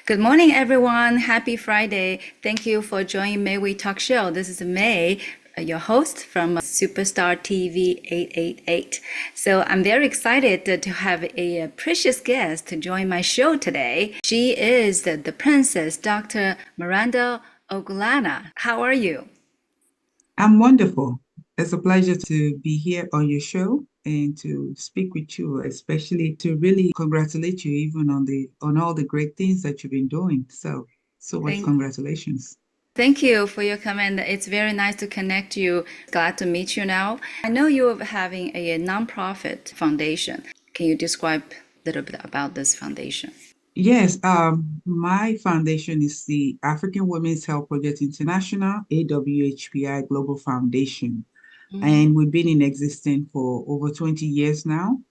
Good morning, everyone. Happy Friday. Thank you for joining May We Talk Show. This is May, your host from Superstar TV 888. So I'm very excited to have a precious guest to join my show today. She is the Princess Dr. Moradeun Ogunlana. How are you? I'm wonderful. It's a pleasure to be here on your show and to speak with you, especially to really congratulate you even on all the great things that you've been doing. So much Thank congratulations. Thank you for your comment. It's very nice to connect you. Glad to meet you now. I know you're having a nonprofit foundation. Can you describe a little bit about this foundation? Yes, my foundation is the African Women's Health Project International, AWHPI Global Foundation, Mhm. and we've been in existence for over 20 years now.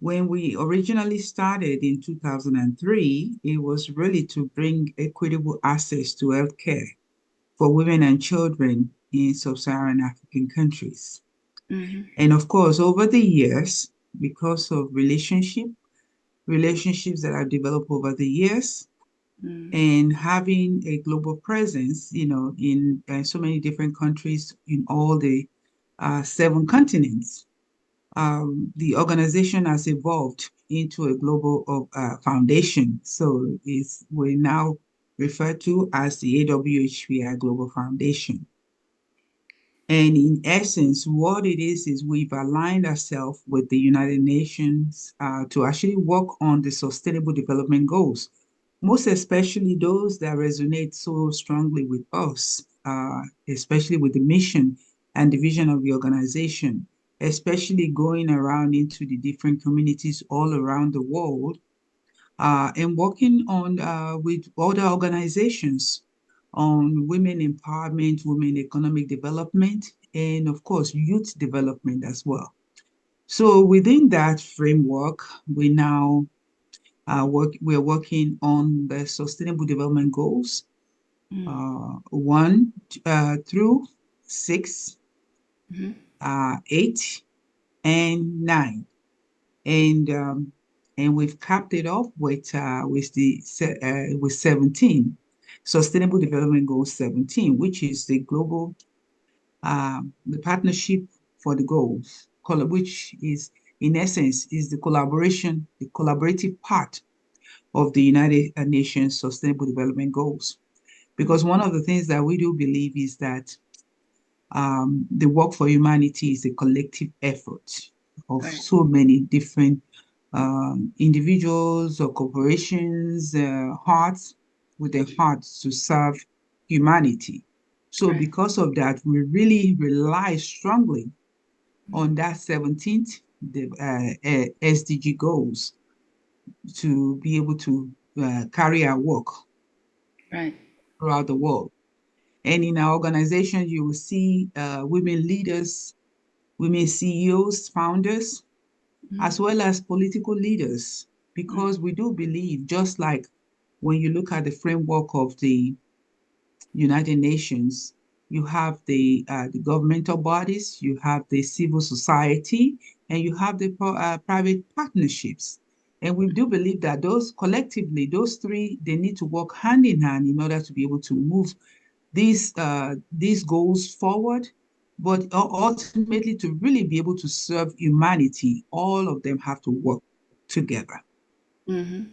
When we originally started in 2003, it was really to bring equitable access to healthcare for women and children in sub-Saharan African countries. Mhm. And of course, over the years, because of relationships that have developed over the years, Mhm. and having a global presence, in so many different countries in all the seven continents, the organization has evolved into a global foundation. So we're now referred to as the AWHPI Global Foundation. And in essence, what it is we've aligned ourselves with the United Nations to actually work on the Sustainable Development Goals, most especially those that resonate so strongly with us, especially with the mission and the vision of the organization, especially going around into the different communities all around the world and working on with other organizations on women empowerment, women economic development, and of course, youth development as well. So within that framework, we're working on the Sustainable Development Goals, Mhm. 1 through 6, Mhm. 8, and 9. And and we've capped it off with 17, Sustainable Development Goal 17, which is the partnership for the goals, which is in essence is the collaborative part of the United Nations Sustainable Development Goals. Because one of the things that we do believe is that the work for humanity is a collective effort of Right. so many different individuals or corporations, hearts with their hearts to serve humanity. So Right. because of that, we really rely strongly on that 17th SDG goals to be able to carry our work Right. throughout the world. And in our organization, you will see women leaders, women CEOs, founders, Mhm. as well as political leaders, Mhm. because we do believe, just like when you look at the framework of the United Nations, you have the governmental bodies, you have the civil society, and you have the private partnerships. And we do believe that those collectively, those three, they need to work hand in hand in order to be able to move these goals forward, but ultimately to really be able to serve humanity, all of them have to work together. Mhm.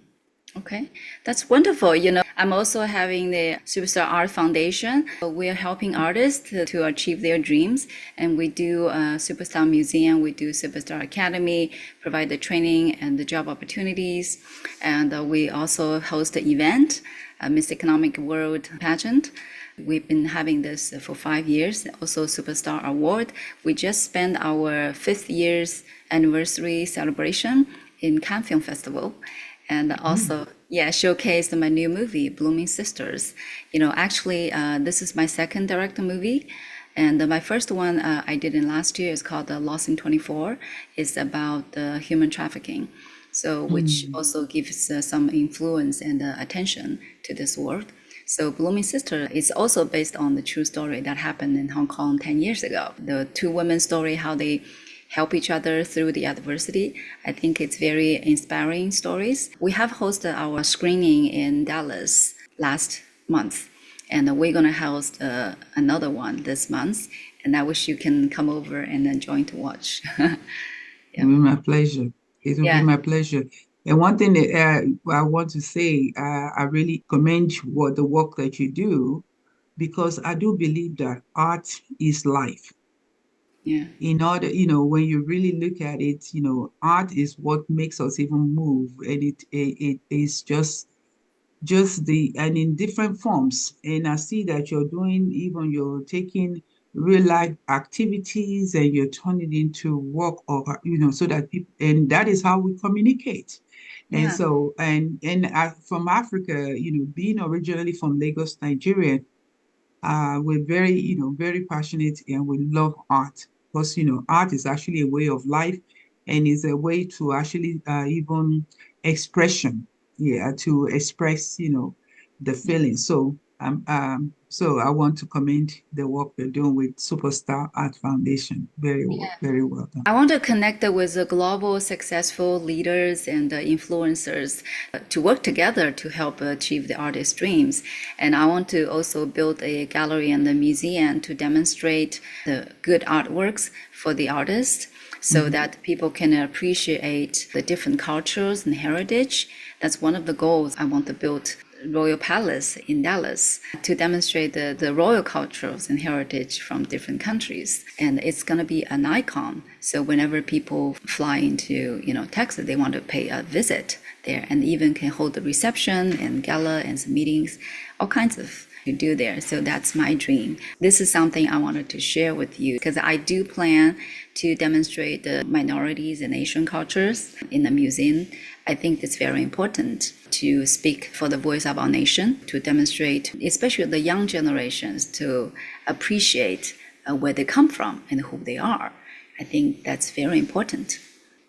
Okay, that's wonderful. I'm also having the Superstar Art Foundation. We're helping artists to achieve their dreams, and we do a Superstar Museum, we do Superstar Academy, provide the training and the job opportunities, and we also host the event, Miss Economic World pageant. We've been having this for 5 years. Also, Superstar Award. We just spent our fifth year's anniversary celebration in Cannes Film Festival, and Mm. also yeah showcased my new movie Blooming Sisters. Actually, this is my second director movie, and my first one I did in last year is called Lost in 24. It's about human trafficking, so which Mm. also gives some influence and attention to this world. So Blooming Sister is also based on the true story that happened in Hong Kong 10 years ago. The two women story, how they help each other through the adversity. I think it's very inspiring stories. We have hosted our screening in Dallas last month, and we're going to host another one this month. And I wish you can come over and join to watch. It will be my pleasure. It will be Yeah, my pleasure. And one thing that I want to say, I really commend what the work that you do, because I do believe that art is life. yeah, In order, when you really look at it, art is what makes us even move, and it is just the and in different forms. And I see that you're taking real life activities and you're turning it into work, or so that people, and that is how we communicate. And yeah, so from Africa, being originally from Lagos, Nigeria, we're very, very passionate, and we love art because, art is actually a way of life, and is a way to actually even expression, yeah, to express, the yeah. feeling. So I want to commend the work you're doing with Superstar Art Foundation. Very well done. I want to connect with the global successful leaders and influencers to work together to help achieve the artist's dreams. And I want to also build a gallery and a museum to demonstrate the good artworks for the artists so Mhm. that people can appreciate the different cultures and heritage. That's one of the goals I want to build royal palace in Dallas to demonstrate the royal cultures and heritage from different countries. And it's going to be an icon. So whenever people fly into, Texas, they want to pay a visit there and even can hold a reception and gala and some meetings, all kinds of to do there. So that's my dream. This is something I wanted to share with you because I do plan to demonstrate the minorities and Asian cultures in the museum. I think it's very important to speak for the voice of our nation, to demonstrate, especially the young generations, to appreciate where they come from and who they are. I think that's very important.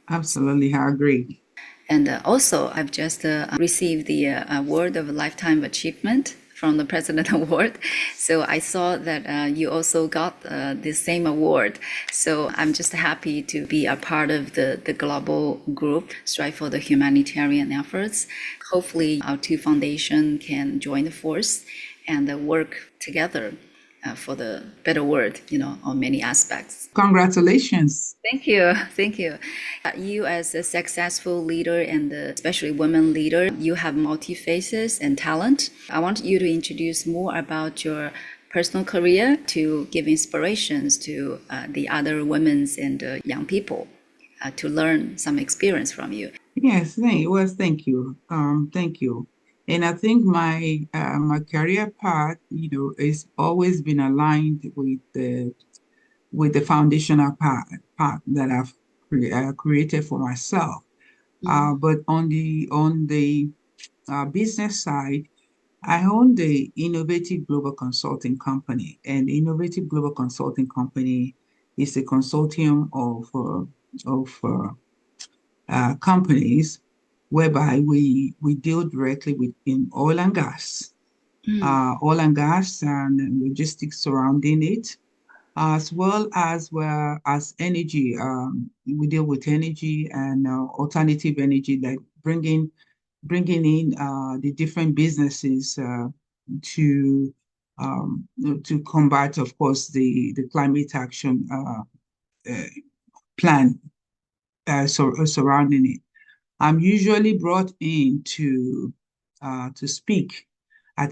Absolutely, I agree. And also, I've just received the Award of Lifetime Achievement from the President Award. So I saw that you also got the same award. So I'm just happy to be a part of the global group, Strive for the Humanitarian Efforts. Hopefully, our two foundations can join the force and work together for the better world, on many aspects. Congratulations. Thank you. Thank you. You, as a successful leader and especially women leader, you have multi faces and talent. I want you to introduce more about your personal career to give inspirations to the other women and young people to learn some experience from you. Yes, thank you. Thank you. And I think my career path, has always been aligned with the foundational part that I've created for myself. Mm, But on the business side, I own the Innovative Global Consulting Company, and the Innovative Global Consulting Company is a consortium of companies whereby we deal directly with in mm, oil and gas and logistics surrounding it, as well as energy. We deal with energy and alternative energy, like bringing in the different businesses to to combat, of course, the climate action uh, plan surrounding it. I'm usually brought in to speak at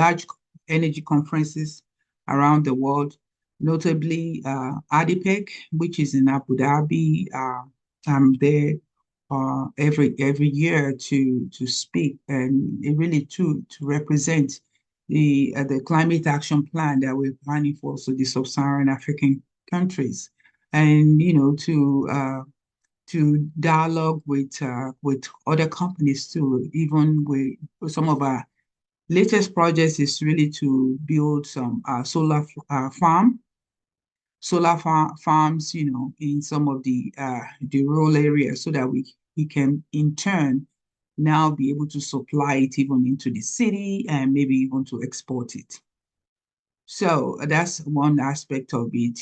large energy conferences around the world, notably ADIPEC, which is in Abu Dhabi. I'm there every year to speak, and really to represent the climate action plan that we're planning for, so the sub-Saharan African countries, and to dialogue with other companies too. Even with some of our latest projects is really to build some farms, in some of the rural areas, so that we can in turn now be able to supply it even into the city and maybe even to export it. So that's one aspect of it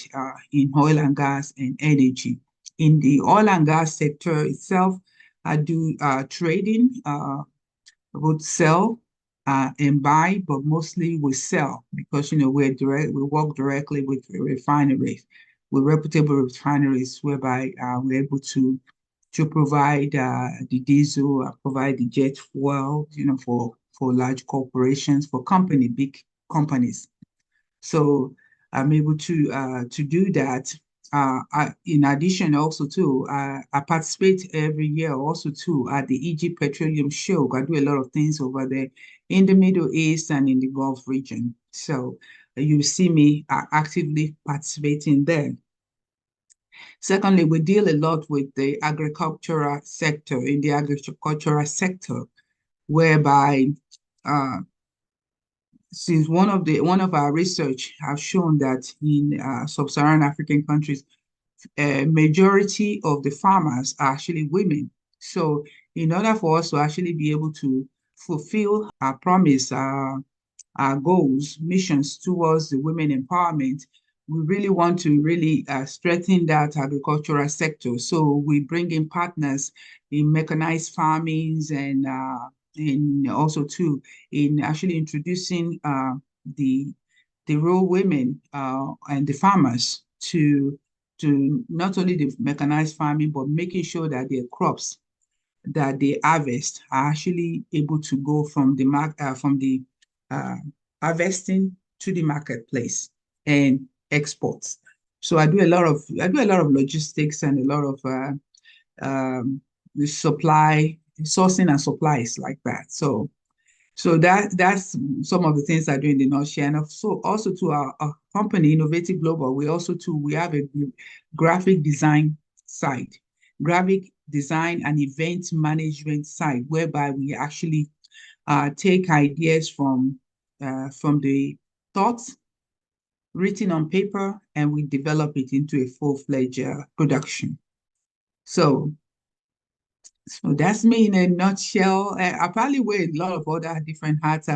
in oil and gas and energy. In the oil and gas sector itself, I do trading, would sell and buy, but mostly we sell because we work directly with refineries, with reputable refineries, whereby we're able to provide the diesel, provide the jet fuel, for large corporations, for big companies. So I'm able to do that. In addition, also too, I participate every year also too at the Egypt Petroleum Show. I do a lot of things over there in the Middle East and in the Gulf region. So you see me actively participating there. Secondly, we deal a lot with the agricultural sector, whereby uh, since one of our research have shown that in sub-Saharan African countries, a majority of the farmers are actually women. So in order for us to actually be able to fulfill our promise, our goals, missions towards the women empowerment, we really want to really strengthen that agricultural sector. So we bring in partners in mechanized farmings and also too in actually introducing the rural women and the farmers to not only the mechanized farming, but making sure that their crops that they harvest are actually able to go from the uh, harvesting to the marketplace and exports. So I do a lot of logistics and a lot of supply sourcing and supplies like that. So that's some of the things I do in the nutshell. And also to our company, Innovative Global, we have a graphic design site, graphic design and event management site, whereby we actually take ideas from the thoughts written on paper and we develop it into a full-fledged production. So that's me in a nutshell. I probably wear a lot of other different hats.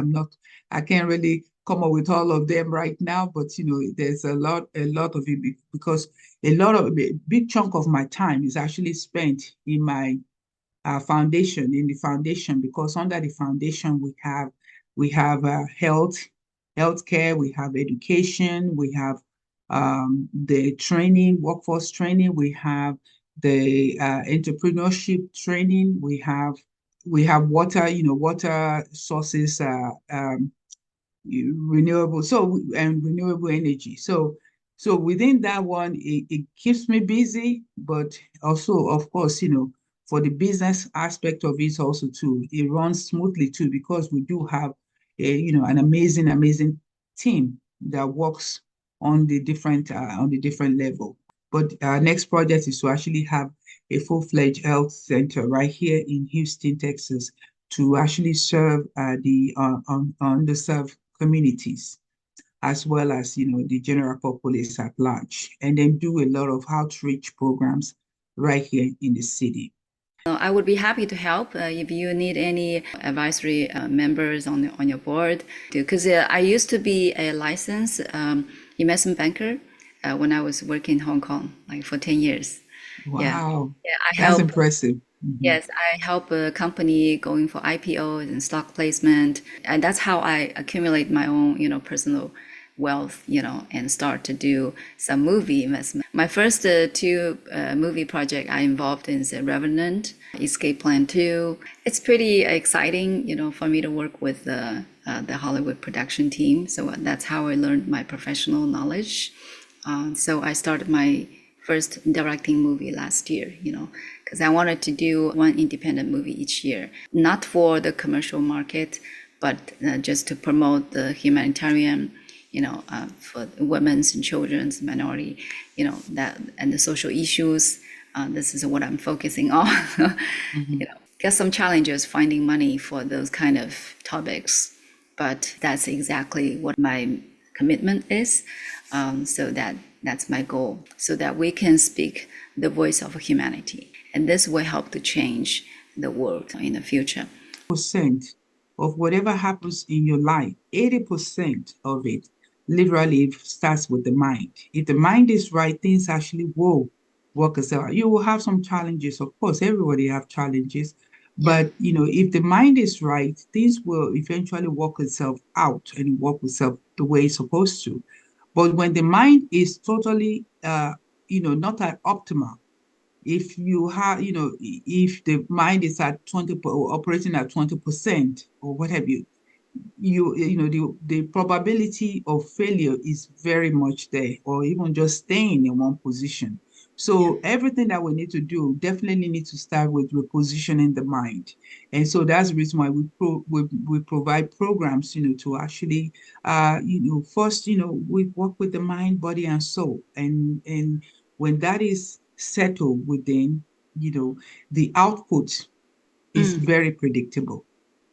I can't really come up with all of them right now, but there's a lot of it because a big chunk of my time is actually spent in my in the foundation, because under the foundation we have healthcare, we have education, we have the workforce training, we have the entrepreneurship training, we have water sources, renewable energy. So within that one, it keeps me busy, but also, of course, for the business aspect of it also too, it runs smoothly too, because we do have an amazing team that works on the different level. But our next project is to actually have a full-fledged health center right here in Houston, Texas, to actually serve the underserved communities, as well as the general populace at large, and then do a lot of outreach programs right here in the city. I would be happy to help if you need any advisory members on your board. Because I used to be a licensed investment banker when I was working in Hong Kong, like for 10 years. Wow, Yeah, I that's help. impressive. Yes, I help a company going for IPO and stock placement, and that's how I accumulate my own, personal wealth, and start to do some movie investment. My first two movie project I involved in is Revenant, Escape Plan 2. It's pretty exciting, for me to work with the Hollywood production team. So that's how I learned my professional knowledge. So I started my first directing movie last year, because I wanted to do one independent movie each year, not for the commercial market, but just to promote the humanitarian, for women's and children's, minority, that and the social issues. This is what I'm focusing on. Got some challenges finding money for those kind of topics, but that's exactly what my commitment is. So that's my goal, so that we can speak the voice of humanity. And this will help to change the world in the future. Percent of whatever happens in your life, 80% of it literally starts with the mind. If the mind is right, things actually will work itself. You will have some challenges, of course. Everybody have challenges, Yeah. but if the mind is right, things will eventually work itself out and work itself the way it's supposed to. But when the mind is totally, not at optimal, if you have, if the mind is at 20 or operating at 20% or what have you, the probability of failure is very much there, or even just staying in one position. Yeah. So everything that we need to do definitely need to start with repositioning the mind. And so that's the reason why we provide programs, to actually first, we work with the mind, body, and soul. And when that is settled within, the output is Mm. very predictable.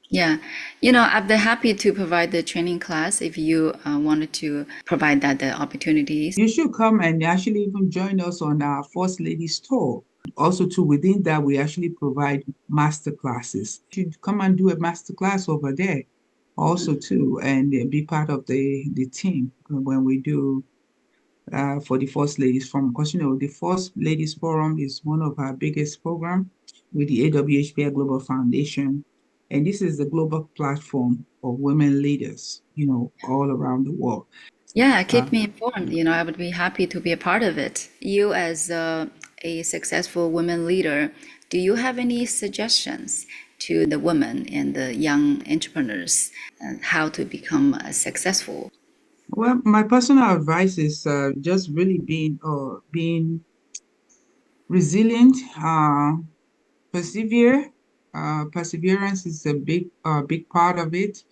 Yeah. I'd be happy to provide the training class if you wanted to provide that the opportunities. You should come and actually even join us on our First Ladies Tour. Also, too, within that, we actually provide master classes. You should come and do a master class over there also, too, and be part of the team when we do for the First Ladies Forum. Because, the First Ladies Forum is one of our biggest programs with the AWHPI Global Foundation. And this is the global platform of women leaders, all around the world. Yeah, Uh, keep me informed. I would be happy to be a part of it. You, as a successful women leader, do you have any suggestions to the women and the young entrepreneurs and how to become successful? Well, my personal advice is just really being resilient, persevere. Perseverance is a big part of it,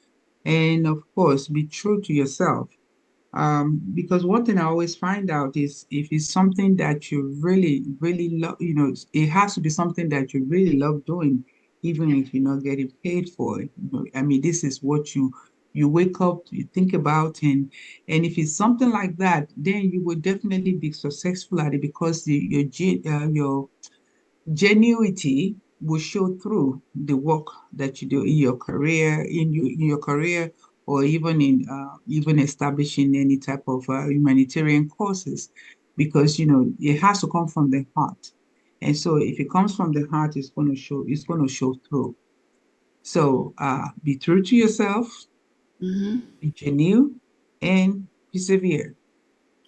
and of course, be true to yourself. Because one thing I always find out is if it's something that you really, really love, it has to be something that you really love doing, even if you're not getting paid for it. I mean, this is what you wake up, you think about, and if it's something like that, then you will definitely be successful at it because your genuity will show through the work that you do in your career, in your career, or even establishing any type of humanitarian causes, because it has to come from the heart. And so if it comes from the heart, it's going to show through. So be true to yourself, Hmm. be genuine, and persevere.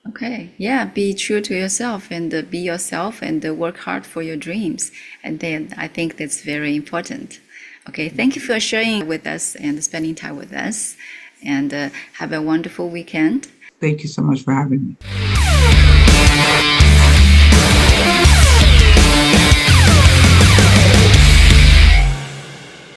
Okay, yeah, be true to yourself and be yourself and work hard for your dreams. And then I think that's very important. Okay, thank you for sharing with us and spending time with us. And have a wonderful weekend. Thank you so much for having me.